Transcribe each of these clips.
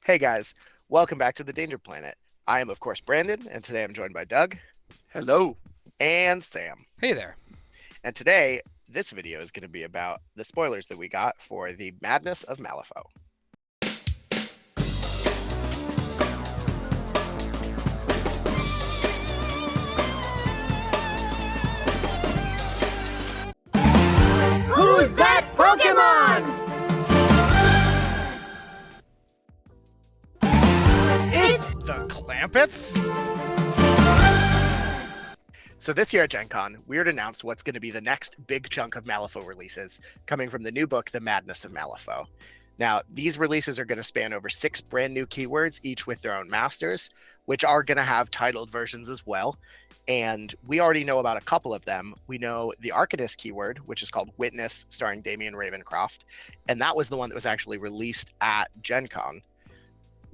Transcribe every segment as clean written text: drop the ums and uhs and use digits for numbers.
Hey guys, welcome back to the Danger Planet. I am, of course, Brandon, and today I'm joined by Doug Hello. and Sam. Hey there. And today, this video is going to be about the spoilers that we got for the Madness of Malifaux. Who's that Pokemon? It's The Clampetts? So this year at Gen Con, Wyrd announced what's going to be the next big chunk of Malifaux releases, coming from the new book, The Madness of Malifaux. Now, these releases are going to span over 6 brand new keywords, each with their own masters, which are going to have titled versions as well. And we already know about a couple of them. We know the Arcanist keyword, which is called Witness, starring Damian Ravencroft. And that was the one that was actually released at Gen Con.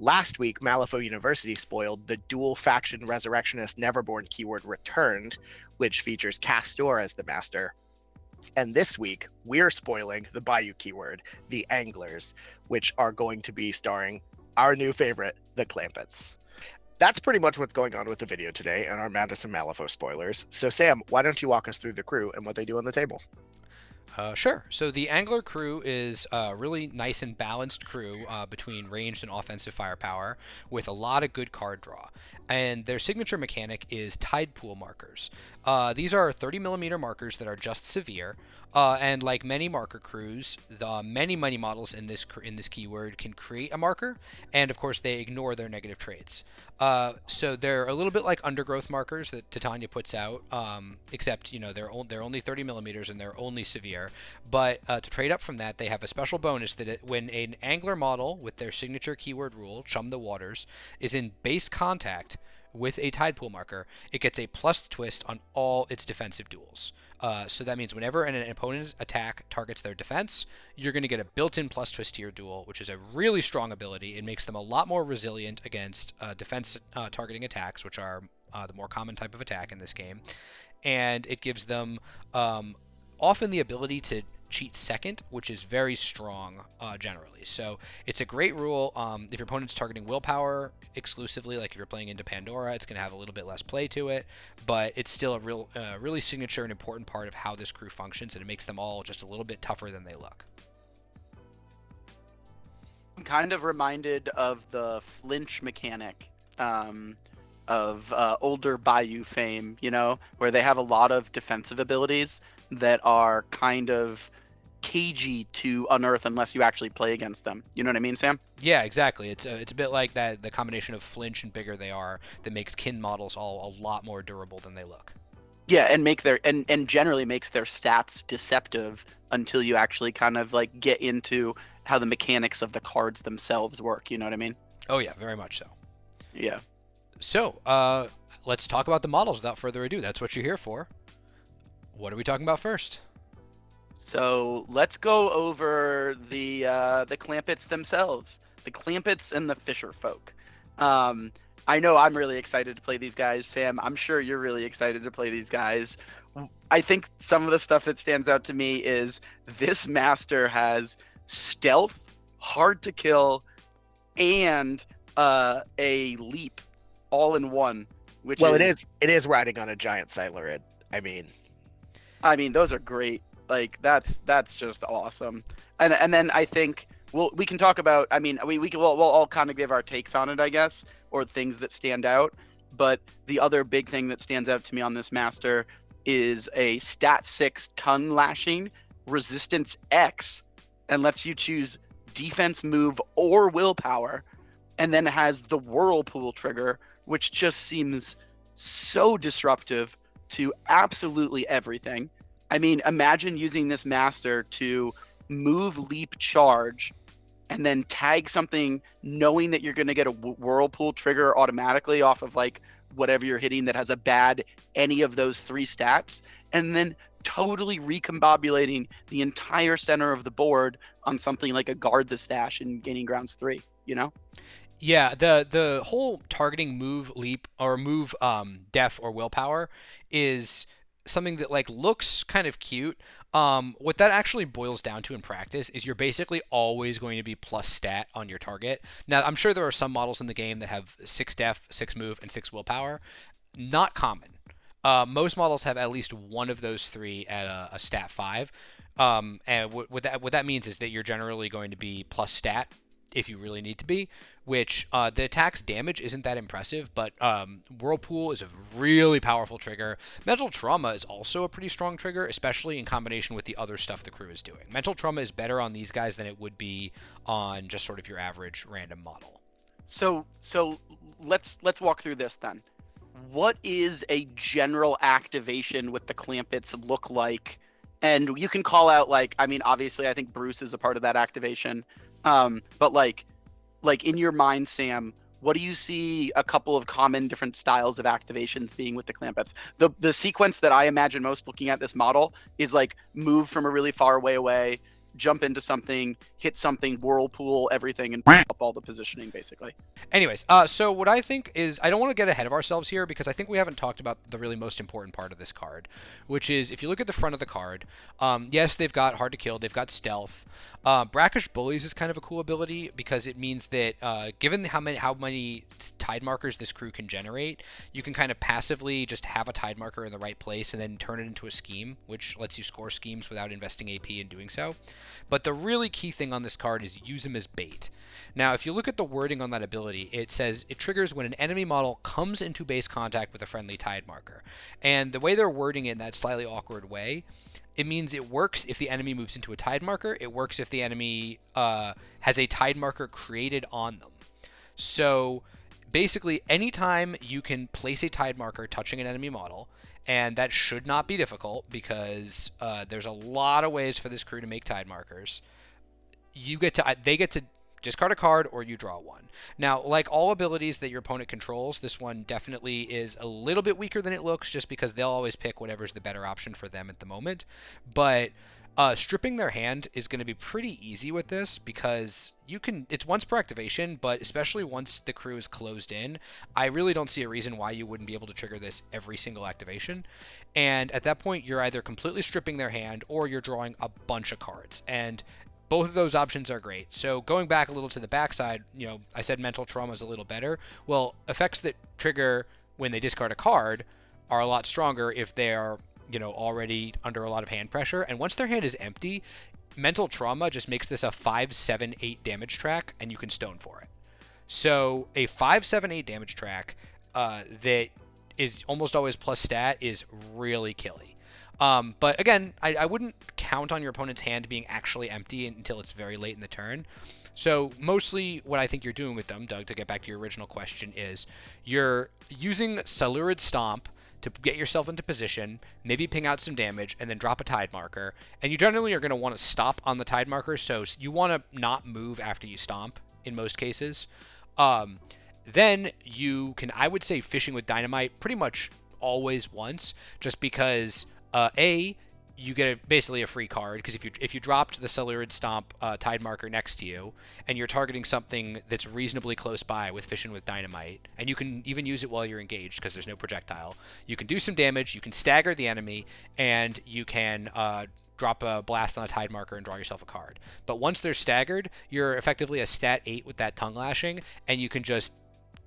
Last week, Malifaux University spoiled the dual faction Resurrectionist Neverborn keyword Returned, which features Castor as the master. And this week, we're spoiling the Bayou keyword, the Anglers, which are going to be starring our new favorite, the Clampetts. That's pretty much what's going on with the video today and our Madness of Malifaux spoilers. So Sam, why don't you walk us through the crew and what they do on the table? Sure. So the Angler crew is a really nice and balanced crew between ranged and offensive firepower with a lot of good card draw. And their signature mechanic is Tide Pool markers. These are 30mm markers that are just severe. And like many marker crews, the many models in this keyword can create a marker, and of course they ignore their negative traits. So they're a little bit like undergrowth markers that Titania puts out, except they're only 30mm and they're only severe. But to trade up from that, they have a special bonus that when an angler model with their signature keyword rule, Chum the Waters, is in base contact with a tide pool marker, it gets a plus twist on all its defensive duels. So that means whenever an opponent's attack targets their defense, you're going to get a built-in plus twist to your duel, which is a really strong ability. It makes them a lot more resilient against defense targeting attacks, which are the more common type of attack in this game. And it gives them often the ability to cheat second, which is very strong generally. So it's a great rule. If your opponent's targeting willpower exclusively, like if you're playing into Pandora, it's going to have a little bit less play to it, but it's still a really signature and important part of how this crew functions, and it makes them all just a little bit tougher than they look. I'm kind of reminded of the flinch mechanic of older Bayou fame, where they have a lot of defensive abilities that are kind of cagey to unearth unless you actually play against them. You know what I mean, Sam? Yeah, exactly. It's a bit like that, the combination of flinch and bigger they are that makes kin models all a lot more durable than they look. Yeah, and generally makes their stats deceptive until you actually kind of like get into how the mechanics of the cards themselves work. You know what I mean? Oh yeah, very much so. Yeah. So let's talk about the models without further ado. That's what you're here for. What are we talking about first? So let's go over the Clampetts themselves, the Clampetts and the Fisher folk. I know I'm really excited to play these guys. Sam, I'm sure you're really excited to play these guys. I think some of the stuff that stands out to me is this master has stealth, hard to kill, and a leap all in one. It is riding on a giant Silurid. I mean, those are great. Like that's just awesome. And then I think we can talk about. I mean, we'll all kind of give our takes on it, I guess, or things that stand out. But the other big thing that stands out to me on this master is a stat 6 tongue lashing, resistance X, and lets you choose defense, move, or willpower, and then has the whirlpool trigger, which just seems so disruptive to absolutely everything. I mean, imagine using this master to move, leap, charge, and then tag something knowing that you're going to get a whirlpool trigger automatically off of like whatever you're hitting that has a bad any of those 3 stats, and then totally recombobulating the entire center of the board on something like a guard the stash and gaining grounds 3, Yeah, the whole targeting move, leap, or move def or willpower is something that like looks kind of cute. What that actually boils down to in practice is you're basically always going to be plus stat on your target. Now, I'm sure there are some models in the game that have 6 def, 6 move, and 6 willpower. Not common. Most models have at least one of those three at a stat 5. And what that means is that you're generally going to be plus stat if you really need to be, which the attack's damage isn't that impressive, but Whirlpool is a really powerful trigger. Mental Trauma is also a pretty strong trigger, especially in combination with the other stuff the crew is doing. Mental Trauma is better on these guys than it would be on just sort of your average random model. So let's walk through this then. What is a general activation with the Clampetts look like? And you can call out, like, I mean, obviously I think Bruce is a part of that activation. But like in your mind, Sam, what do you see a couple of common different styles of activations being with the Clampetts? The sequence that I imagine most looking at this model is like move from a really far away, jump into something, hit something, whirlpool everything, and up all the positioning basically. Anyways, so what I think is, I don't want to get ahead of ourselves here because I think we haven't talked about the really most important part of this card, which is if you look at the front of the card, yes, they've got hard to kill, they've got stealth. Brackish Bullies is kind of a cool ability because it means that given how many tide markers this crew can generate, you can kind of passively just have a tide marker in the right place and then turn it into a scheme, which lets you score schemes without investing AP in doing so. But the really key thing on this card is use them as bait. Now, if you look at the wording on that ability, it says it triggers when an enemy model comes into base contact with a friendly tide marker. And the way they're wording it in that slightly awkward way, it means it works if the enemy moves into a tide marker. It works if the enemy has a tide marker created on them. So basically, anytime you can place a tide marker touching an enemy model, and that should not be difficult because there's a lot of ways for this crew to make tide markers. They get to discard a card or you draw one. Now, like all abilities that your opponent controls, this one definitely is a little bit weaker than it looks just because they'll always pick whatever's the better option for them at the moment. But stripping their hand is going to be pretty easy with this because it's once per activation, but especially once the crew is closed in, I really don't see a reason why you wouldn't be able to trigger this every single activation. And at that point, you're either completely stripping their hand or you're drawing a bunch of cards. And both of those options are great. So going back a little to the backside, I said Mental Trauma is a little better. Well, effects that trigger when they discard a card are a lot stronger if they're already under a lot of hand pressure. And once their hand is empty, Mental Trauma just makes this a 5, 7, 8 damage track, and you can stone for it. So a 5, 7, 8 damage track that is almost always plus stat is really killy. But again, I wouldn't count on your opponent's hand being actually empty until it's very late in the turn. So mostly what I think you're doing with them, Doug, to get back to your original question, is you're using Lurid Stomp to get yourself into position, maybe ping out some damage, and then drop a tide marker. And you generally are going to want to stop on the tide marker, so you want to not move after you stomp in most cases. Then you can, I would say, Fishing with Dynamite pretty much always once, just because you get basically a free card, because if you dropped the Lurid Stomp tide marker next to you, and you're targeting something that's reasonably close by with Fishing with Dynamite, and you can even use it while you're engaged because there's no projectile, you can do some damage, you can stagger the enemy, and you can drop a blast on a tide marker and draw yourself a card. But once they're staggered, you're effectively a stat 8 with that tongue lashing, and you can just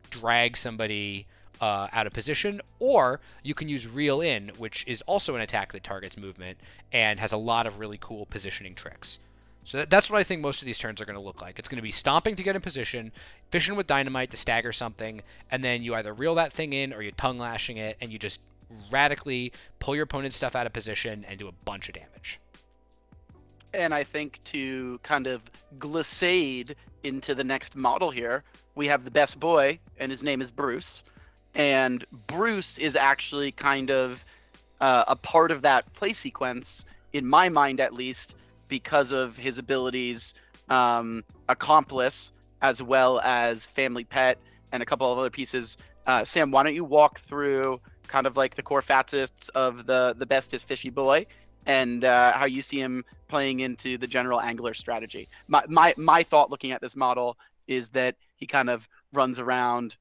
drag somebody out of position, or you can use Reel In, which is also an attack that targets movement and has a lot of really cool positioning tricks. So that's what I think most of these turns are going to look like. It's going to be stomping to get in position, Fishing with Dynamite to stagger something, and then you either reel that thing in or you tongue lashing it, and you just radically pull your opponent's stuff out of position and do a bunch of damage. And I think to kind of glissade into the next model here, we have the best boy, and his name is Bruce. And Bruce is actually kind of a part of that play sequence, in my mind at least, because of his abilities, Accomplice, as well as Family Pet, and a couple of other pieces. Sam, why don't you walk through kind of like the core facets of the bestest fishy boy, and how you see him playing into the general angler strategy. My thought looking at this model is that he kind of runs around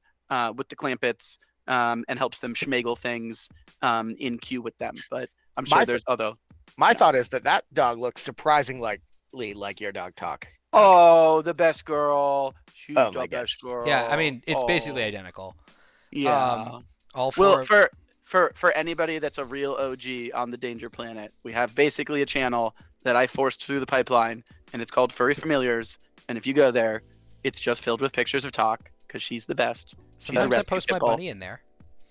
with the Clampetts, and helps them schmegel things in queue with them. But I'm sure there's other. My thought is that dog looks surprisingly like your dog Tock. Oh, the best girl. She's the best girl. Yeah, I mean, it's basically identical. Yeah. All four. Well, for anybody that's a real OG on the Danger Planet, we have basically a channel that I forced through the pipeline, and it's called Furry Familiars. And if you go there, it's just filled with pictures of Tock because she's the best. Sometimes I post my bunny in there.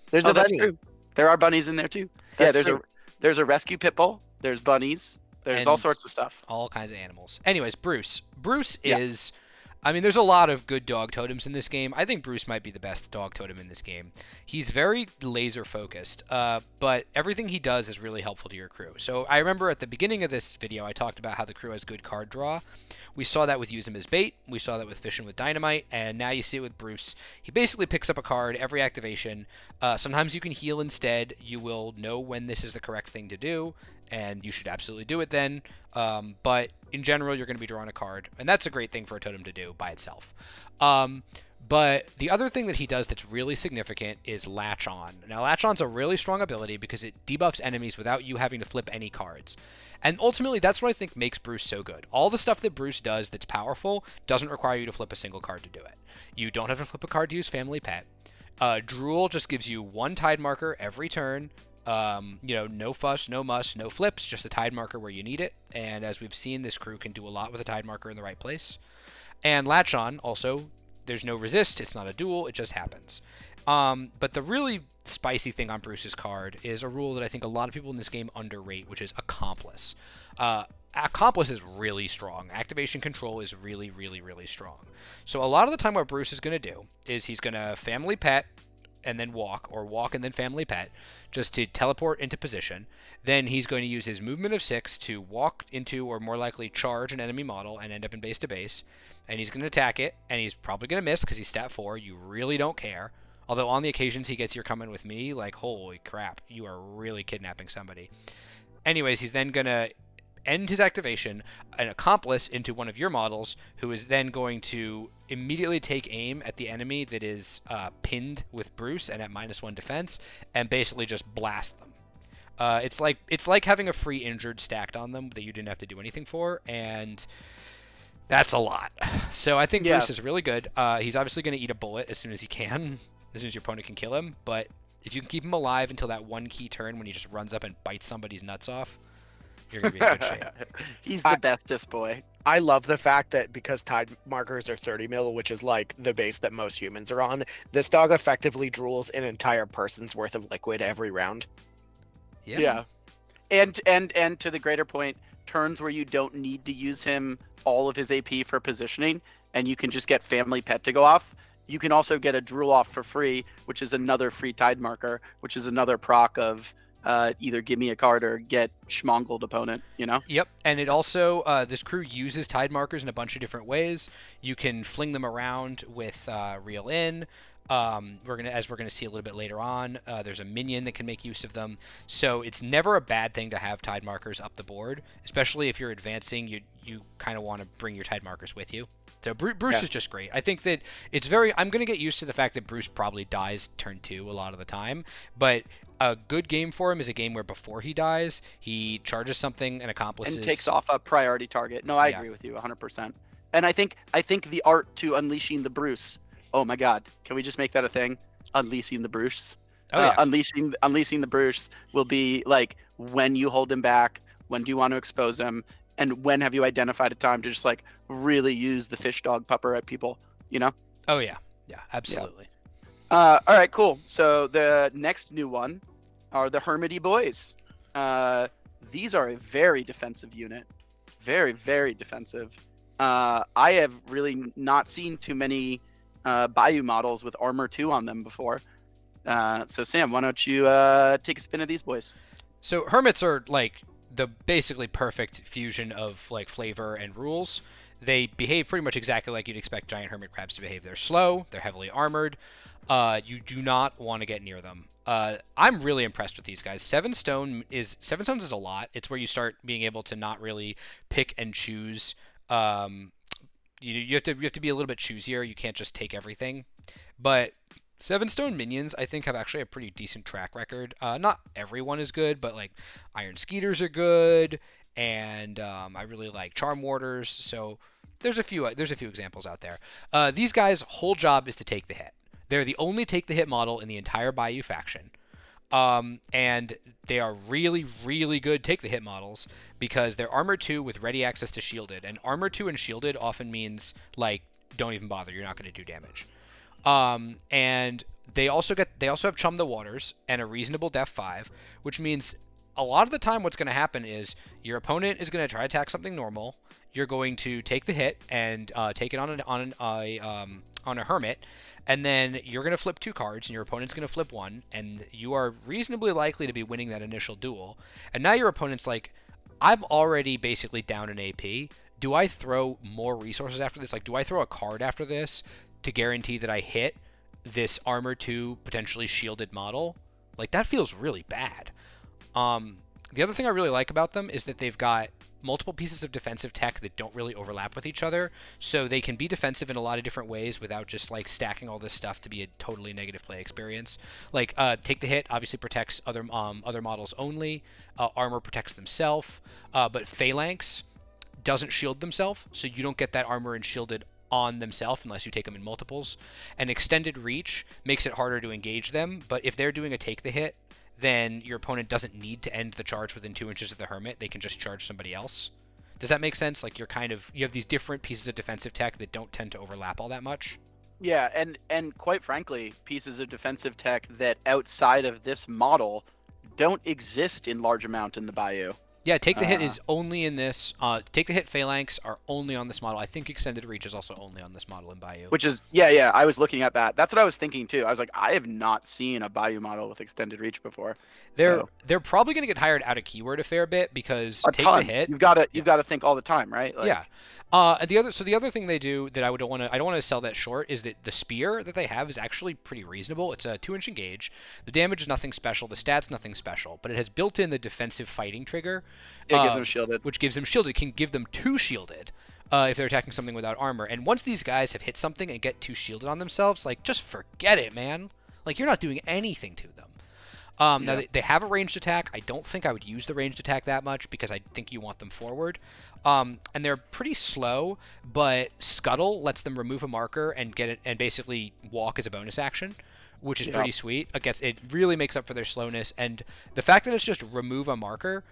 There's a bunny. That's true. There are bunnies in there too. There's a rescue pit bull. There's bunnies. There's all sorts of stuff. All kinds of animals. Anyways, Bruce. Bruce is... I mean, there's a lot of good dog totems in this game. I think Bruce might be the best dog totem in this game. He's very laser focused, but everything he does is really helpful to your crew. So I remember at the beginning of this video, I talked about how the crew has good card draw. We saw that with Use Him as Bait. We saw that with Fishing with Dynamite, and now you see it with Bruce. He basically picks up a card every activation. Sometimes you can heal instead. You will know when this is the correct thing to do, and you should absolutely do it then. But in general, you're going to be drawing a card, and that's a great thing for a totem to do by itself. But the other thing that he does that's really significant is Latch On. Now, Latch On's a really strong ability because it debuffs enemies without you having to flip any cards. And ultimately, that's what I think makes Bruce so good. All the stuff that Bruce does that's powerful doesn't require you to flip a single card to do it. You don't have to flip a card to use Family Pet. Drool just gives you one tide marker every turn. No fuss, no muss, no flips, just a tide marker where you need it. And as we've seen, this crew can do a lot with a tide marker in the right place. And Latch On, also, there's no resist, it's not a duel, it just happens. But the really spicy thing on Bruce's card is a rule that I think a lot of people in this game underrate, which is Accomplice. Accomplice is really strong. Activation control is really, really, really strong. So a lot of the time what Bruce is going to do is he's going to Family Pet and then walk, or walk and then Family Pet, just to teleport into position. Then he's going to use his movement of 6 to walk into, or more likely charge, an enemy model and end up in base to base. And he's going to attack it, and he's probably going to miss because he's stat 4. You really don't care. Although on the occasions he gets "You're coming with me," like, holy crap, you are really kidnapping somebody. Anyways, he's then going to end his activation, an accomplice into one of your models, who is then going to immediately take aim at the enemy that is pinned with Bruce and at -1 defense, and basically just blast them. It's like having a free injured stacked on them that you didn't have to do anything for, and that's a lot. So I think Bruce is really good. He's obviously going to eat a bullet as soon as he can, as soon as your opponent can kill him, but if you can keep him alive until that one key turn when he just runs up and bites somebody's nuts off, you're going to be in good shape. He's the bestest boy. I love the fact that because tide markers are 30 mil, which is like the base that most humans are on, this dog effectively drools an entire person's worth of liquid every round. Yeah. And to the greater point, turns where you don't need to use him all of his AP for positioning, and you can just get Family Pet to go off. You can also get a drool off for free, which is another free tide marker, which is another proc of either give me a card or get schmongled opponent, you know? Yep, and it also, this crew uses tide markers in a bunch of different ways. You can fling them around with Reel In. As we're gonna see a little bit later on, there's a minion that can make use of them. So it's never a bad thing to have tide markers up the board, especially if you're advancing. You kind of want to bring your tide markers with you. So Bruce is just great. I think that it's I'm going to get used to the fact that Bruce probably dies turn 2 a lot of the time, but a good game for him is a game where before he dies, he charges something and accomplishes. And takes off a priority target. No, I agree with you 100%. And I think the art to unleashing the Bruce. Oh my God, can we just make that a thing? Unleashing the Bruce. Oh, yeah. Unleashing the Bruce will be like when you hold him back, when do you want to expose him, and when have you identified a time to just like really use the fish dog pupper at people, you know? Oh yeah, absolutely. All right, cool. So the next new one are the Hermity boys. These are a very defensive unit, very, very defensive. I have really not seen too many Bayou models with armor 2 on them before. So Sam, why don't you take a spin at these boys? So Hermits are like the basically perfect fusion of like flavor and rules. They behave pretty much exactly like you'd expect giant hermit crabs to behave. They're slow, they're heavily armored. You do not want to get near them. I'm really impressed with these guys. 7 stones is a lot. It's where you start being able to not really pick and choose. You have to be a little bit choosier. You can't just take everything. But Seven Stone minions, I think, have actually a pretty decent track record. Not everyone is good, but like Iron Skeeters are good, and I really like Charm Warders. So there's a few examples out there. These guys' whole job is to take the hit. They're the only take the hit model in the entire Bayou faction. And they are really, really good take the hit models because they're armor 2 with ready access to shielded. And armor 2 and shielded often means like don't even bother, you're not going to do damage. And they also have Chum the Waters and a reasonable def 5, which means a lot of the time what's going to happen is your opponent is going to try to attack something normal. You're going to take the hit and take it on a Hermit, and then you're going to flip 2 cards, and your opponent's going to flip 1, and you are reasonably likely to be winning that initial duel. And now your opponent's like, I'm already basically down in AP. Do I throw more resources after this? Like, do I throw a card after this to guarantee that I hit this armor 2 potentially shielded model? Like, that feels really bad. The other thing I really like about them is that they've got multiple pieces of defensive tech that don't really overlap with each other, so they can be defensive in a lot of different ways without just like stacking all this stuff to be a totally negative play experience. Like take the hit obviously protects other models only. Armor protects themselves, but Phalanx doesn't shield themselves, so you don't get that armor and shielded on themselves unless you take them in multiples. And extended reach makes it harder to engage them, but if they're doing a take the hit, then your opponent doesn't need to end the charge within 2 inches of the Hermit. They can just charge somebody else. Does that make sense? Like you have these different pieces of defensive tech that don't tend to overlap all that much. Yeah, and quite frankly, pieces of defensive tech that outside of this model don't exist in large amount in the Bayou. Yeah, take the hit is only in this. Take the hit Phalanx are only on this model. I think extended reach is also only on this model in Bayou. Which is, yeah, I was looking at that. That's what I was thinking too. I was like, I have not seen a Bayou model with extended reach before. They're probably going to get hired out of keyword a fair bit because take the hit. You've got to think all the time, right? Like, yeah. The other thing they do that I don't want to sell that short is that the spear that they have is actually pretty reasonable. It's a 2-inch engage. The damage is nothing special. The stats nothing special, but it has built in the defensive fighting trigger. It gives them shielded. Which gives them shielded. It can give them 2 shielded if they're attacking something without armor. And once these guys have hit something and get 2 shielded on themselves, like just forget it, man. Like you're not doing anything to them. Now they have a ranged attack. I don't think I would use the ranged attack that much because I think you want them forward. And they're pretty slow, but Scuttle lets them remove a marker and get it and basically walk as a bonus action, which is pretty sweet. It really makes up for their slowness, and the fact that it's just remove a marker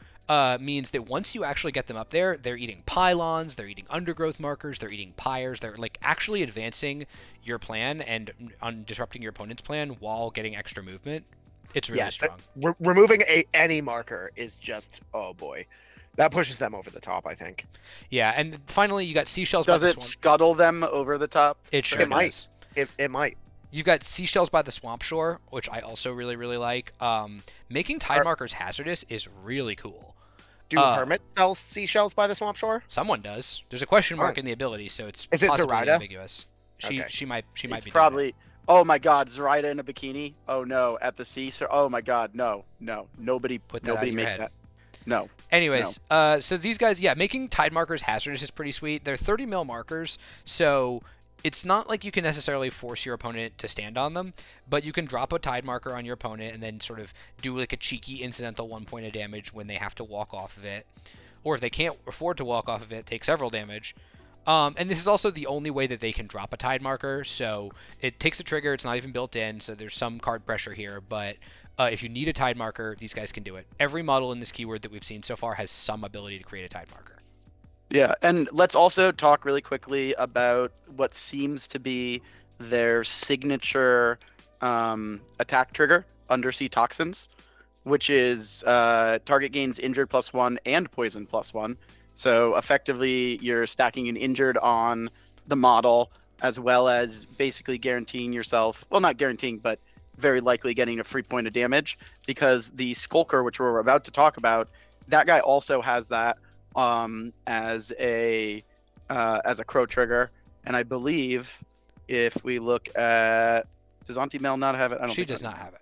means that once you actually get them up there, they're eating pylons, they're eating undergrowth markers, they're eating pyres, they're like actually advancing your plan and disrupting your opponent's plan while getting extra movement. It's really strong. Removing any marker is just, oh boy. That pushes them over the top, I think. Yeah, and finally you got Seashells Does by the it Swamp. scuttle them over the top? It sure does. It might. You've got Seashells by the Swamp Shore, which I also really, really like. Making tide markers hazardous is really cool. Do Hermits sell Seashells by the Swamp Shore? Someone does. There's a question mark in the ability, so it's Is it possibly Zoraida? Ambiguous. She might be probably. doing it. Oh my God, Zoraida in a bikini? Oh no, at the sea. So, oh my God, no, nobody Nobody make that. No. Anyways, so these guys, making tide markers hazardous is pretty sweet. They're 30 mil markers, so it's not like you can necessarily force your opponent to stand on them, but you can drop a tide marker on your opponent and then sort of do like a cheeky incidental 1 point of damage when they have to walk off of it, or if they can't afford to walk off of it, take several damage. And this is also the only way that they can drop a tide marker, so it takes a trigger, it's not even built in, so there's some card pressure here, but if you need a tide marker, these guys can do it. Every model in this keyword that we've seen so far has some ability to create a tide marker. Yeah, and let's also talk really quickly about what seems to be their signature attack trigger, Undersea Toxins, which is target gains injured +1 and poison +1. So effectively, you're stacking an injured on the model, as well as basically guaranteeing yourself, well, not guaranteeing, but very likely getting a free point of damage, because the Skulker, which we're about to talk about, that guy also has that as a crow trigger. And I believe if we look at, does Aunty Mel not have it? I don't. She does not have it.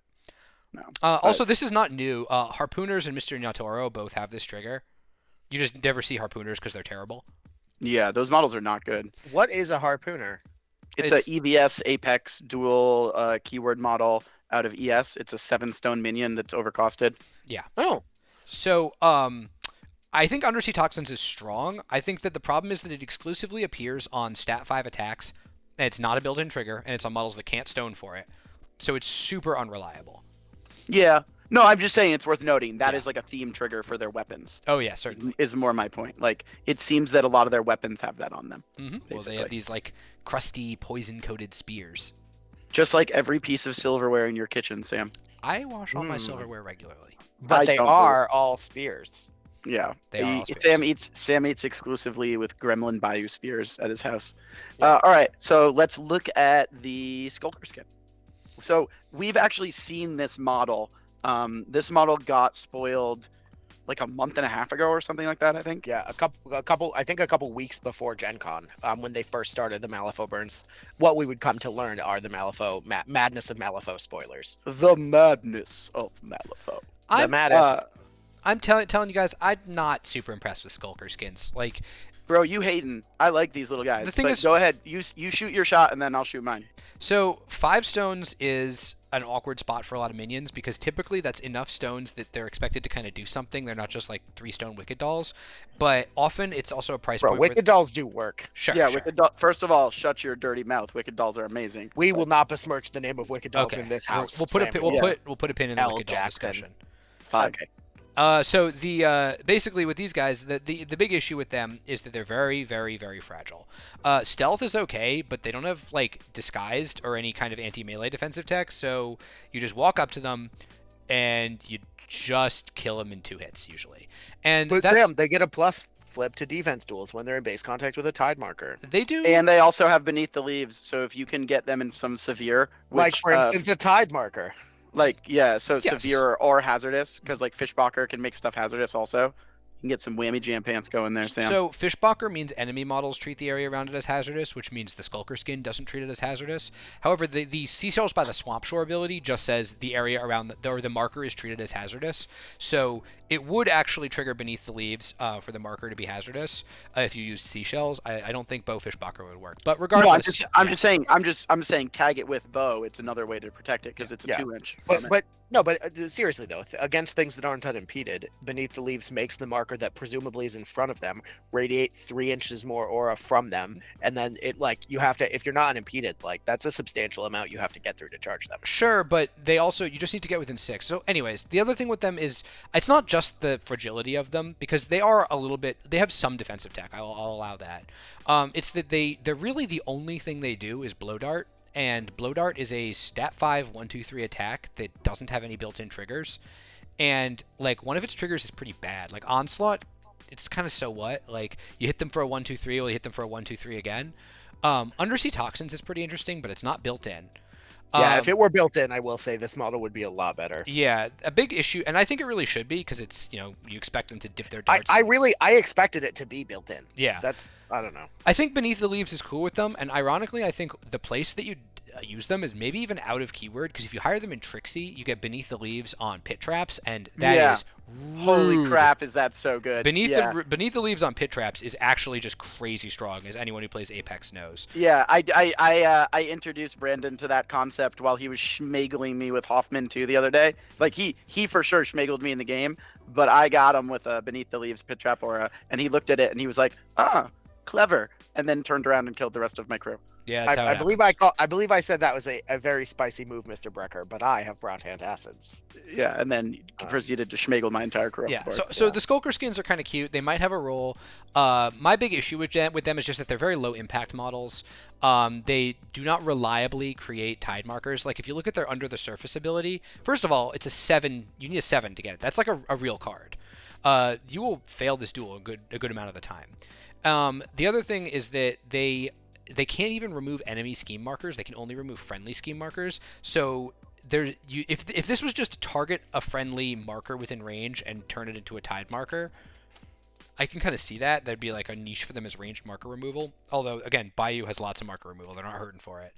No. Also, this is not new. Harpooners and Mr. Nyatoro both have this trigger. You just never see Harpooners because they're terrible. Yeah, those models are not good. What is a harpooner? It's a EVS Apex dual keyword model out of ES. It's a 7-stone minion that's overcosted. Yeah. Oh. So, I think Undersea Toxins is strong. I think that the problem is that it exclusively appears on stat 5 attacks, and it's not a built-in trigger, and it's on models that can't stone for it. So it's super unreliable. Yeah. No, I'm just saying it's worth noting. That is like a theme trigger for their weapons. Oh, yeah, certainly. Is more my point. Like, it seems that a lot of their weapons have that on them. Well, they have these, like, crusty, poison-coated spears. Just like every piece of silverware in your kitchen, Sam. I wash all my silverware regularly. But they are all spears. Yeah, they are all spears. Sam eats exclusively with Gremlin Bayou spears at his house. Yeah. All right, so let's look at the Skulker skin. So we've actually seen this model. This model got spoiled like a month and a half ago or something like that, I think. Yeah, a couple weeks before Gen Con, when they first started the Malifaux burns. What we would come to learn are the Malifaux Madness of Malifaux spoilers. The Madness of Malifaux. I'm telling you guys, I'm not super impressed with Skulker skins. Like, bro, you hating? I like these little guys. The thing is, go ahead. You shoot your shot, and then I'll shoot mine. So 5 stones is an awkward spot for a lot of minions because typically that's enough stones that they're expected to kind of do something. They're not just like 3-stone Wicked Dolls, but often it's also a price point. Wicked Dolls do work. Sure. Yeah, Wicked Doll. First of all, shut your dirty mouth. Wicked Dolls are amazing. We will not besmirch the name of Wicked Dolls in this house. We'll put a pin in the Wicked Doll discussion. Fine. Okay. So the basically with these guys, the big issue with them is that they're very, very, very fragile. Stealth is okay, but they don't have like disguised or any kind of anti-melee defensive tech. So you just walk up to them, and you just kill them in 2 hits usually. But Sam, they get a plus flip to defense duels when they're in base contact with a tide marker. They do, and they also have Beneath the Leaves. So if you can get them in some severe, like for instance, a tide marker. Severe or hazardous, because like Fishbacher can make stuff hazardous also. You can get some whammy jam pants going there, Sam. So Fishbacher means enemy models treat the area around it as hazardous, which means the Skulker skin doesn't treat it as hazardous. However, the Seashells by the Swamp Shore ability just says the area around the marker is treated as hazardous. So it would actually trigger Beneath the Leaves for the marker to be hazardous if you used Seashells. I don't think Bow Fishbacher would work, but regardless, I'm just saying tag it with bow. It's another way to protect it because it's a 2-inch. But seriously though, against things that aren't unimpeded, Beneath the Leaves makes the marker that presumably is in front of them radiate 3 inches more aura from them, and then it you have to, if you're not unimpeded, that's a substantial amount you have to get through to charge them. Sure, but you just need to get within 6. So anyways, the other thing with them is it's not just the fragility of them, because they have some defensive tech. I'll allow that. It's that they're really the only thing they do is blow dart. And Blow Dart is a stat 5 1 2 3 attack that doesn't have any built-in triggers, and one of its triggers is pretty bad. Like Onslaught, it's kind of so what. Like you hit them for a 1 2 3, or you hit them for a 1 2 3 again. Undersea Toxins is pretty interesting, but it's not built in. Yeah, if it were built in, I will say this model would be a lot better. Yeah, a big issue, and I think it really should be, because it's, you expect them to dip their darts. I expected it to be built in. Yeah. I don't know. I think Beneath the Leaves is cool with them, and ironically, I think the place that you use them is maybe even out of keyword, because if you hire them in Trixie, you get Beneath the Leaves on Pit Traps, and that is rude. Holy crap, is that so good. Beneath the Leaves on Pit Traps is actually just crazy strong, as anyone who plays Apex knows. Yeah, I introduced Brandon to that concept while he was schmagling me with Hoffman 2 the other day. Like he for sure schmagled me in the game, but I got him with a Beneath the Leaves Pit Trap aura, and he looked at it and he was like, clever, and then turned around and killed the rest of my crew. Yeah, that's how I believe I said that was a very spicy move, Mr. Brecker, but I have brown antacids. Yeah, and then proceeded to schmaggle my entire crew. Yeah, so the Skulker skins are kind of cute. They might have a role. My big issue with them is just that they're very low impact models. They do not reliably create tide markers. Like if you look at their Under the Surface ability, first of all, it's a 7. You need a 7 to get it. That's like a real card. You will fail this duel a good amount of the time. The other thing is that they can't even remove enemy scheme markers. They can only remove friendly scheme markers. So if this was just to target a friendly marker within range and turn it into a tide marker, I can kind of see that. There'd be like a niche for them as ranged marker removal. Although, again, Bayou has lots of marker removal. They're not hurting for it.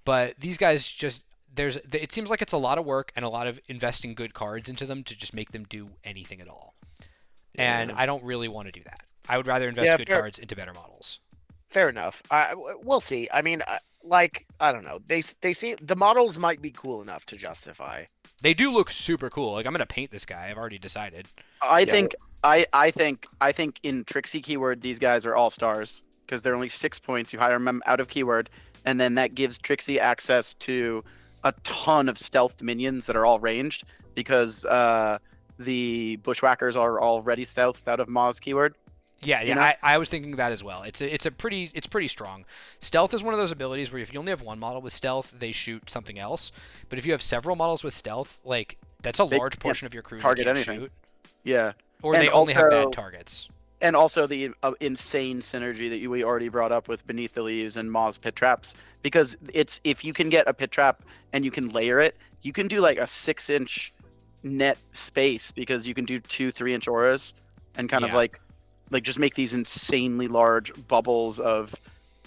But these guys just... it seems like it's a lot of work and a lot of investing good cards into them to just make them do anything at all. Yeah. And I don't really want to do that. I would rather invest good cards into better models. Fair enough. We'll see. I mean, like I don't know. They seem the models might be cool enough to justify. They do look super cool. Like I'm gonna paint this guy. I've already decided. I think in Trixie keyword these guys are all stars because they're only 6 points. You hire them out of keyword, and then that gives Trixie access to a ton of stealthed minions that are all ranged because the bushwhackers are already stealthed out of Maw's keyword. Yeah. I was thinking that as well. It's pretty strong. Stealth is one of those abilities where if you only have one model with stealth, they shoot something else. But if you have several models with stealth, like that's a large portion of your crew target that can't anything. shoot. Yeah. Or And they only have also- bad targets. And also the insane synergy that we already brought up with Beneath the Leaves and Maw's pit traps, because it's if you can get a pit trap and you can layer it, you can do like a 6-inch net space because you can do 2 3-inch auras and kind of Yeah. like just make these insanely large bubbles of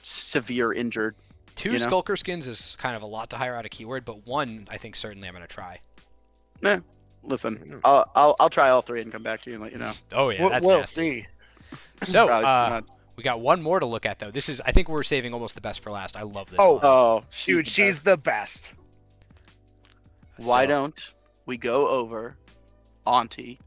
severe injured. 2 you know? Skulker skins is kind of a lot to hire out a keyword, but 1 I think certainly I'm gonna try. Listen, I'll try all 3 and come back to you and let you know. Oh yeah, that's we'll nasty. see. So Probably not. we got one more to look at though. This is I think we're saving almost the best for last. I love this. Oh, one. Oh, Dude, she's the best. Why So- don't we go over Aunty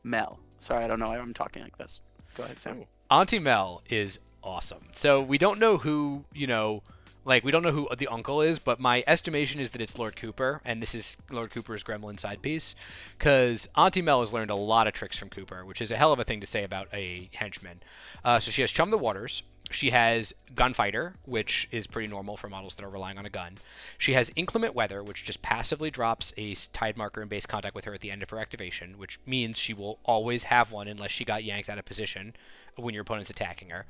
Mel? Sorry, I don't know why I'm talking like this. Go ahead, Sam. Aunty Mel is awesome. So we don't know who, we don't know who the uncle is, but my estimation is that it's Lord Cooper, and this is Lord Cooper's gremlin side piece, because Aunty Mel has learned a lot of tricks from Cooper, which is a hell of a thing to say about a henchman. So she has Chum the Waters. She has Gunfighter, which is pretty normal for models that are relying on a gun. She has Inclement Weather, which just passively drops a tide marker in base contact with her at the end of her activation, which means she will always have one unless she got yanked out of position when your opponent's attacking her.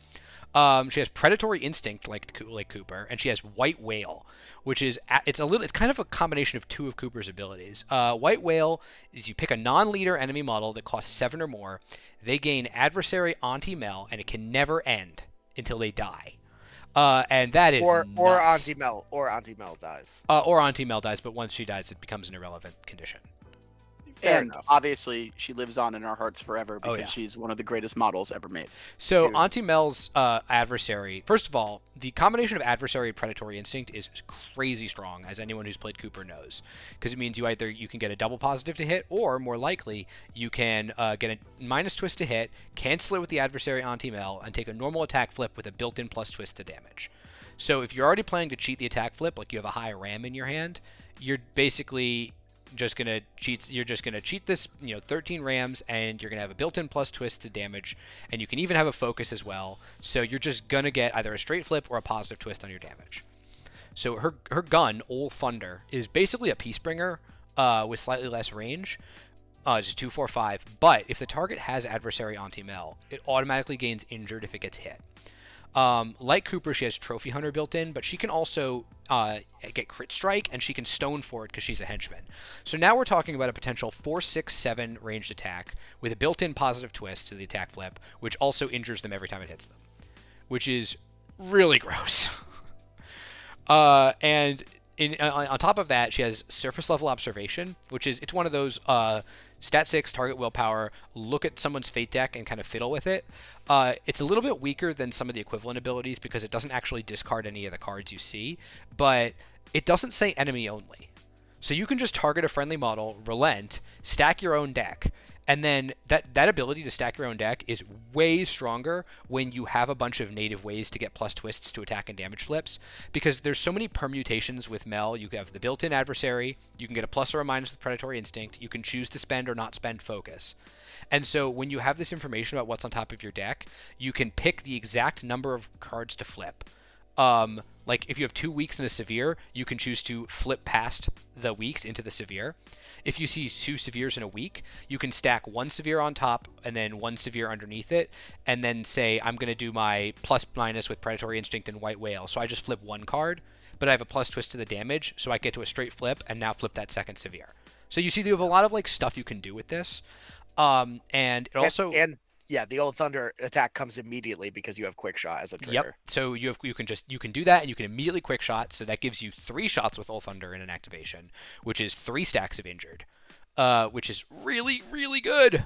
She has Predatory Instinct like Cooper, and she has White Whale, which is it's kind of a combination of 2 of Cooper's abilities. White Whale is you pick a non-leader enemy model that costs 7 or more. They gain Adversary Aunty Mel, and it can never end until they die. And that is Or nuts. Aunty Mel dies. Or Aunty Mel dies, but once she dies, it becomes an irrelevant condition. Fair And enough. obviously, she lives on in our hearts forever because Oh, yeah. she's one of the greatest models ever made. So Dude. Aunty Mel's adversary, first of all, the combination of adversary and predatory instinct is crazy strong, as anyone who's played Cooper knows, because it means you can get a double positive to hit, or more likely, you can get a minus twist to hit, cancel it with the adversary Aunty Mel, and take a normal attack flip with a built-in plus twist to damage. So if you're already planning to cheat the attack flip, like you have a high ram in your hand, you're basically just gonna cheat. You're just gonna cheat this, 13 rams, and you're gonna have a built-in plus twist to damage, and you can even have a focus as well. So you're just gonna get either a straight flip or a positive twist on your damage. So her gun, Ol Thunder, is basically a Peacebringer with slightly less range. It's a 2/4/5, but if the target has adversary Aunty Mel, it automatically gains injured if it gets hit. Like Cooper, she has Trophy Hunter built in, but she can also get Crit Strike, and she can Stone for it because she's a henchman. So now we're talking about a potential 4, 6, 7 ranged attack with a built-in positive twist to the attack flip, which also injures them every time it hits them, which is really gross. And on top of that, she has Surface Level Observation, which is, it's one of those stat 6, target willpower, look at someone's fate deck and kind of fiddle with it. It's a little bit weaker than some of the equivalent abilities because it doesn't actually discard any of the cards you see, but it doesn't say enemy only. So you can just target a friendly model, relent, stack your own deck, and then that ability to stack your own deck is way stronger when you have a bunch of native ways to get plus twists to attack and damage flips, because there's so many permutations with Mel. You have the built-in adversary, you can get a plus or a minus with Predatory Instinct, you can choose to spend or not spend focus. And so when you have this information about what's on top of your deck, you can pick the exact number of cards to flip. Like if you have 2 weeks in a severe, you can choose to flip past the weeks into the severe. If you see 2 severes in a week, you can stack 1 severe on top and then 1 severe underneath it, and then say, I'm going to do my plus minus with Predatory Instinct and White Whale. So I just flip 1 card, but I have a plus twist to the damage, so I get to a straight flip and now flip that second severe. So you see, you have a lot of stuff you can do with this. And it also... Yeah, the Old Thunder attack comes immediately because you have Quick Shot as a trigger. Yep. So you can do that, and you can immediately quick shot. So that gives you 3 shots with Old Thunder in an activation, which is 3 stacks of injured, which is really, really good.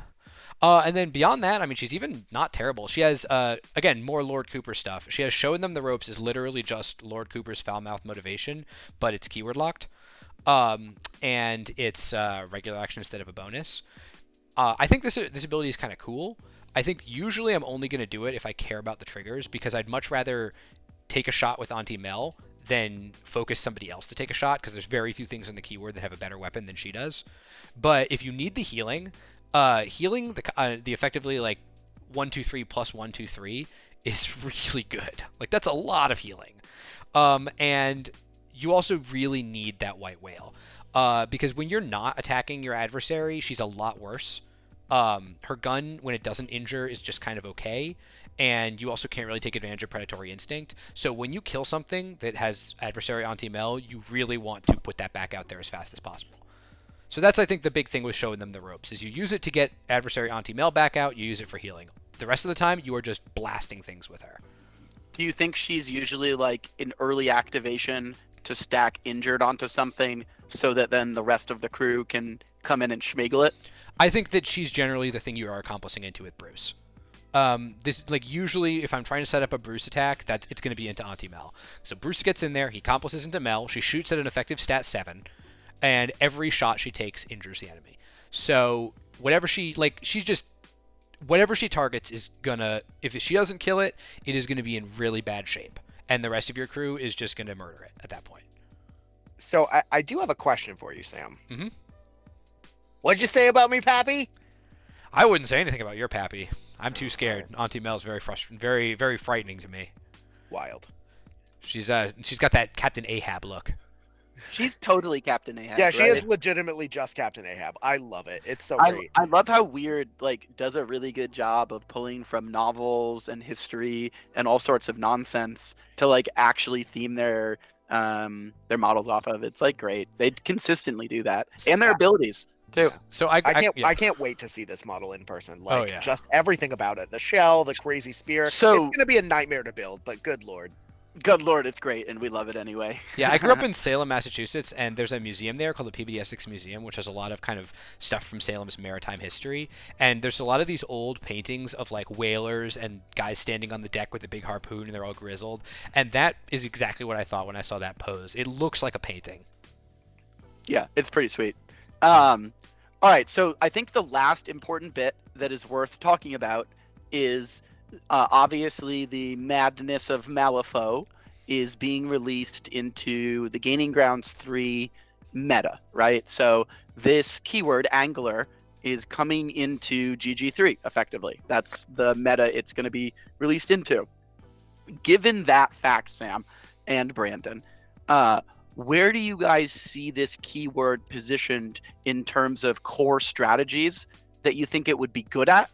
And then beyond that, I mean, she's even not terrible. She has, again, more Lord Cooper stuff. She has Showing Them the Ropes is literally just Lord Cooper's foul mouth motivation, but it's keyword locked. And it's regular action instead of a bonus. I think this ability is kind of cool. I think usually I'm only going to do it if I care about the triggers, because I'd much rather take a shot with Aunty Mel than focus somebody else to take a shot, because there's very few things on the keyword that have a better weapon than she does. But if you need the healing, healing the effectively like 1-2-3 plus 1-2-3 is really good. Like that's a lot of healing. And you also really need that white whale, because when you're not attacking your adversary, she's a lot worse. Her gun, when it doesn't injure, is just kind of okay, and you also can't really take advantage of predatory instinct. So when you kill something that has adversary Aunty Mel, you really want to put that back out there as fast as possible. So that's, I think, the big thing with Showing Them the Ropes, is you use it to get adversary Aunty Mel back out, you use it for healing. The rest of the time, you are just blasting things with her. Do you think she's usually like an early activation to stack injured onto something so that then the rest of the crew can come in and schmiggle it? I think that she's generally the thing you are accomplishing into with Bruce. This, like, usually if I'm trying to set up a Bruce attack, it's going to be into Aunty Mel. So Bruce gets in there, he accomplishes into Mel, she shoots at an effective stat 7, and every shot she takes injures the enemy. So whatever she targets is gonna, if she doesn't kill it, it is going to be in really bad shape, and the rest of your crew is just going to murder it at that point. So I do have a question for you, Sam. Mm-hmm. What'd you say about me, Pappy? I wouldn't say anything about your Pappy. I'm too scared. Aunty Mel's very frustrating, very, very frightening to me. Wild. She's got that Captain Ahab look. She's totally Captain Ahab. Yeah, she right? is legitimately just Captain Ahab. I love it. It's so great. I love how Wyrd like does a really good job of pulling from novels and history and all sorts of nonsense to like actually theme their models off of. It's like great. They consistently do that, and their abilities too. So I can't wait to see this model in person. Like just everything about it. The shell, the crazy spear. So it's gonna be a nightmare to build, but good lord. Good lord, it's great, and we love it anyway. Yeah, I grew up in Salem, Massachusetts, and there's a museum there called the PBD Essex Museum, which has a lot of kind of stuff from Salem's maritime history. And there's a lot of these old paintings of like whalers and guys standing on the deck with a big harpoon, and they're all grizzled. And that is exactly what I thought when I saw that pose. It looks like a painting. Yeah, it's pretty sweet. All right, so I think the last important bit that is worth talking about is obviously the Madness of Malifaux is being released into the Gaining Grounds 3 meta, right? So this keyword, Angler, is coming into GG3, effectively. That's the meta it's going to be released into. Given that fact, Sam and Brandon, where do you guys see this keyword positioned in terms of core strategies that you think it would be good at?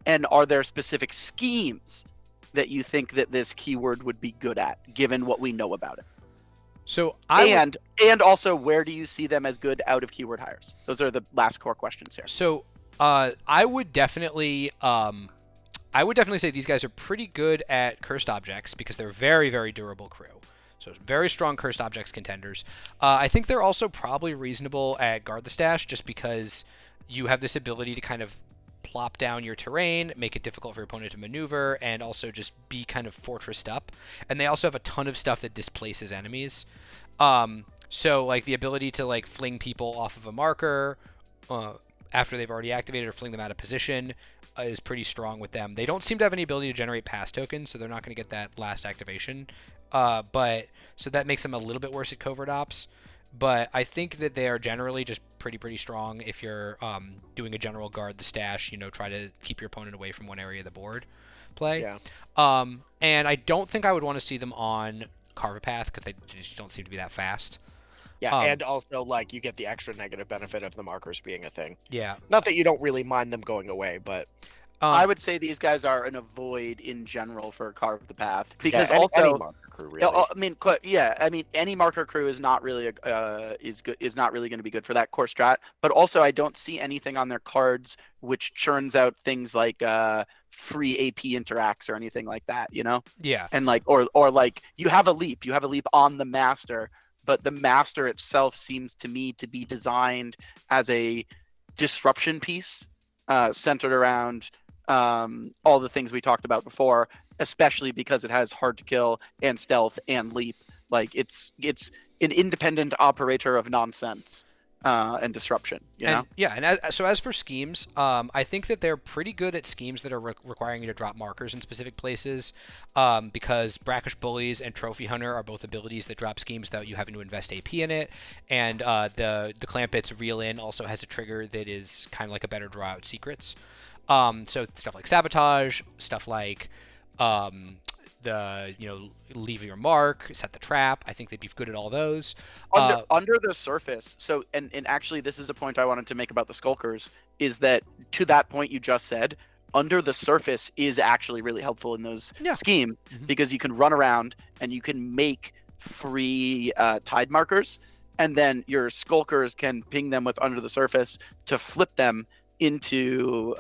And are there specific schemes that you think that this keyword would be good at, given what we know about it? So and also, where do you see them as good out of keyword hires? Those are the last core questions here. So I would definitely say these guys are pretty good at cursed objects, because they're very, very durable crew. So very strong cursed objects contenders. I think they're also probably reasonable at guard the stash, just because you have this ability to kind of plop down your terrain, make it difficult for your opponent to maneuver, and also just be kind of fortressed up. And they also have a ton of stuff that displaces enemies. So like the ability to like fling people off of a marker after they've already activated, or fling them out of position, is pretty strong with them. They don't seem to have any ability to generate pass tokens, so they're not going to get that last activation. But so that makes them a little bit worse at covert ops. But I think that they are generally just pretty strong if you're doing a general guard the stash, try to keep your opponent away from one area of the board play. Yeah. And I don't think I would want to see them on Carve a Path, because they just don't seem to be that fast. Yeah, and also, like, you get the extra negative benefit of the markers being a thing. Yeah. Not that you don't really mind them going away, but... I would say these guys are an avoid in general for Carve the Path, because any marker crew, really. Any marker crew is not really is not really going to be good for that core strat. But also, I don't see anything on their cards which churns out things like free AP interacts or anything like that. Yeah. And like or like you have a leap on the master, but the master itself seems to me to be designed as a disruption piece centered around all the things we talked about before, especially because it has hard to kill and stealth and leap. Like it's an independent operator of nonsense and disruption. You know? Yeah, and so as for schemes, I think that they're pretty good at schemes that are requiring you to drop markers in specific places, because Brackish Bullies and Trophy Hunter are both abilities that drop schemes without you having to invest AP in it, and the Clampetts Reel In also has a trigger that is kind of like a better draw out secrets. So stuff like Sabotage, stuff like leave your mark, set the trap. I think they'd be good at all those. Under the surface. So, and actually, this is a point I wanted to make about the Skulkers, is that to that point you just said, under the surface is actually really helpful in those schemes, because you can run around and you can make free tide markers, and then your Skulkers can ping them with under the surface to flip them into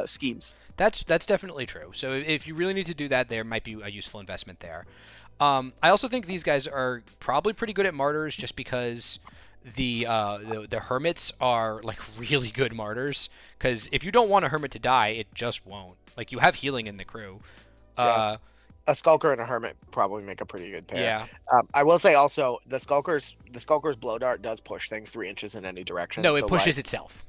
schemes. That's definitely true. So if you really need to do that, there might be a useful investment there. I also think these guys are probably pretty good at martyrs, just because the hermits are like really good martyrs. Because if you don't want a hermit to die, it just won't. Like, you have healing in the crew. A Skulker and a hermit probably make a pretty good pair. Yeah. I will say also, the Skulker's blow dart does push things 3 inches in any direction. No, it pushes itself.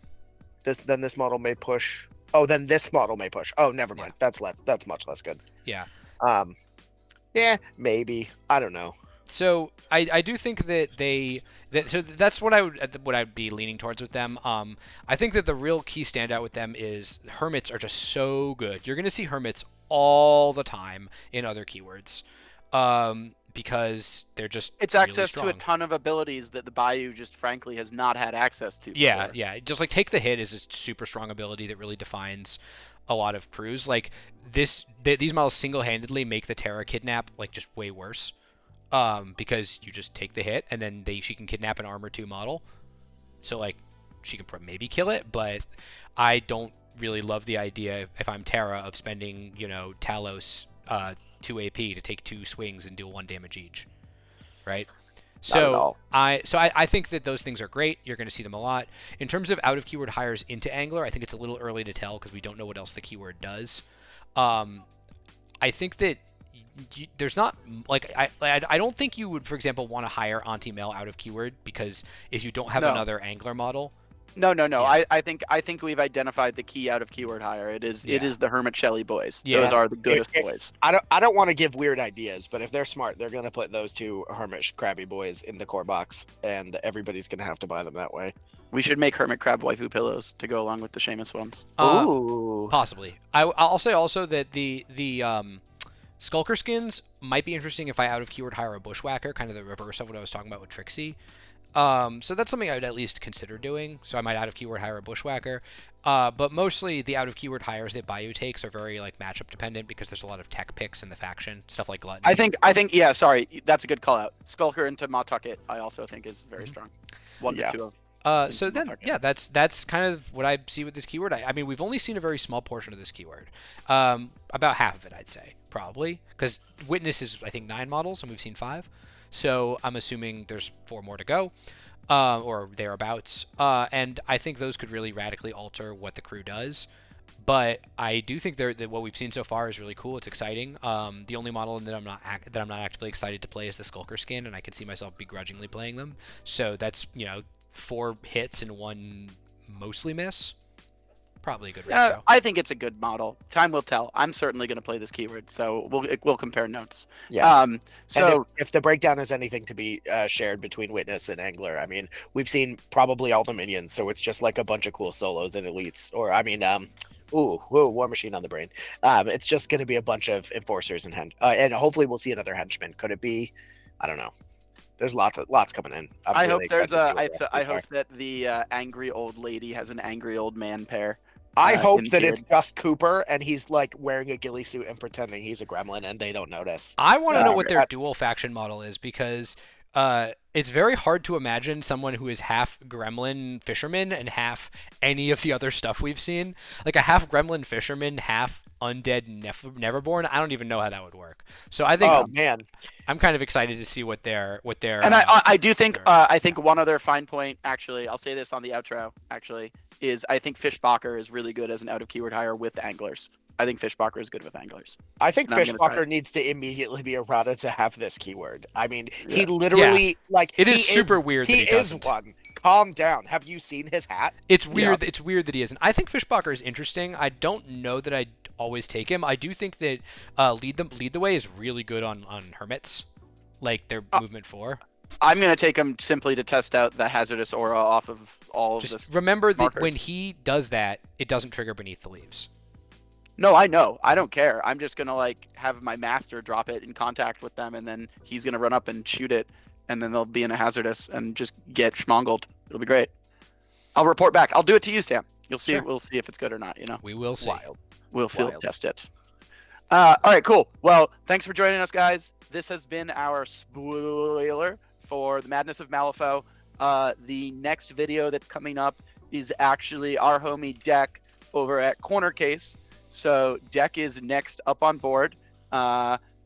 This model may push. Oh, then this model may push. Oh, never mind. Yeah. That's much less good. Yeah. Yeah, maybe. I don't know. So I do think that so that's what I'd be leaning towards with them. I think that the real key standout with them is hermits are just so good. You're gonna see hermits all the time in other keywords, because they're just access really to a ton of abilities that the Bayou just frankly has not had access to. Yeah, before. yeah. Just like Take the Hit is a super strong ability that really defines a lot of crews. Like these models single-handedly make the Terra Kidnap like just way worse, because you just take the hit and then she can kidnap an Armor 2 model. So like she can maybe kill it, but I don't really love the idea, if I'm Terra, of spending Talos 2 AP to take 2 swings and deal 1 damage each, right? So I think that those things are great. You're going to see them a lot. In terms of out of keyword hires into Angler, I think it's a little early to tell because we don't know what else the keyword does. I think that there's not like I don't think you would, for example, want to hire Aunty Mel out of keyword, because if you don't have another Angler model. No. Yeah. I think we've identified the key out of keyword hire. It is the Hermit Shelly boys. Yeah. Those are the goodest boys. I don't want to give weird ideas, but if they're smart, they're gonna put those 2 Hermit Crabby boys in the core box, and everybody's gonna have to buy them that way. We should make Hermit Crab waifu pillows to go along with the Seamus ones. Ooh. Possibly. I'll say also that the Skulker skins might be interesting if I out of keyword hire a Bushwhacker, kind of the reverse of what I was talking about with Trixie. So that's something I would at least consider doing. So I might out of keyword hire a Bushwhacker. But mostly the out of keyword hires that Bayou takes are very like matchup dependent, because there's a lot of tech picks in the faction, stuff like Gluttony. I think yeah, sorry, that's a good call out. Skulker into Mawtucket I also think is very strong. 1 to 2 of. So then, yeah, that's kind of what I see with this keyword. I mean, we've only seen a very small portion of this keyword. About half of it, I'd say, probably, because Witness is, I think, 9 models, and we've seen 5. So I'm assuming there's 4 more to go, or thereabouts. And I think those could really radically alter what the crew does. But I do think that what we've seen so far is really cool. It's exciting. The only model that I'm not actively excited to play is the Skulker skin, and I can see myself begrudgingly playing them. So that's 4 hits and 1 mostly miss. Probably a good ratio. I think it's a good model. Time will tell. I'm certainly going to play this keyword, so we'll compare notes. Yeah. So if the breakdown is anything to be shared between Witness and Angler, I mean, we've seen probably all the minions, so it's just like a bunch of cool solos and elites. Or I mean, War Machine on the brain. It's just going to be a bunch of enforcers and hopefully we'll see another henchman. Could it be? I don't know. There's lots coming in. I hope that the angry old lady has an angry old man pair. I hope that it's just Cooper and he's like wearing a ghillie suit and pretending he's a gremlin and they don't notice. I want to know what their dual faction model is, because It's very hard to imagine someone who is half gremlin fisherman and half any of the other stuff we've seen. Like a half gremlin fisherman, half undead neverborn. I don't even know how that would work. So I think Oh man, I'm kind of excited to see what their And I do think their- I think one other fine point, actually, I'll say this on the outro, actually, is I think Fishbacher is really good as an out of keyword hire with anglers. I think Fishbacher is good with anglers. I think And I'm gonna try Fishwalker it. needs to immediately be errata to have this keyword. I mean, he Yeah. literally like It is he super weird that He he is doesn't. one. Calm down. Have you seen his hat? It's weird. It's weird that he isn't. I think Fishbacher is interesting. I don't know that I always take him. I do think that lead the way is really good on Hermits, like their movement 4. I'm gonna take him simply to test out the hazardous aura off of all of Just this. remember that markers. when he does that, it doesn't trigger beneath the leaves. No, I know. I don't care. I'm just gonna like have my master drop it in contact with them, and then he's gonna run up and shoot it, and then they'll be in a hazardous and just get schmongled. It'll be great. I'll report back. I'll do it to you, Sam. You'll see. Sure. We'll see if it's good or not. You know. We will see. Wild. We'll field Wild. test it. All right, cool. Well, thanks for joining us, guys. This has been our spoiler for the Madness of Malifaux. The next video that's coming up is actually our homie Deck over at Corner Case. So Deck is next up on board,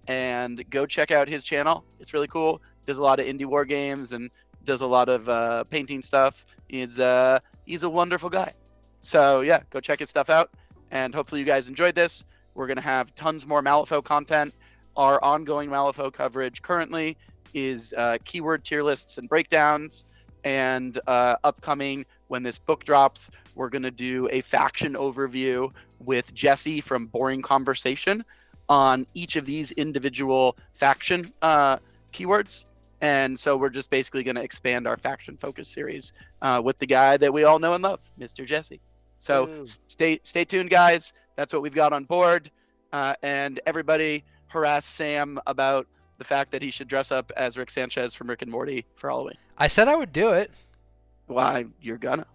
and go check out his channel. It's really cool. Does a lot of indie war games and does a lot of painting stuff. He's a wonderful guy. So yeah, go check his stuff out. And hopefully you guys enjoyed this. We're gonna have tons more Malifaux content. Our ongoing Malifaux coverage currently is keyword tier lists and breakdowns. And upcoming, when this book drops, we're gonna do a faction overview with Jesse from Boring Conversation on each of these individual faction keywords. And so we're just basically going to expand our faction focus series with the guy that we all know and love, Mr. Jesse. So Ooh. stay tuned, guys. That's what we've got on board. And everybody harass Sam about the fact that he should dress up as Rick Sanchez from Rick and Morty for Halloween. I said I would do it. Why, you're gonna.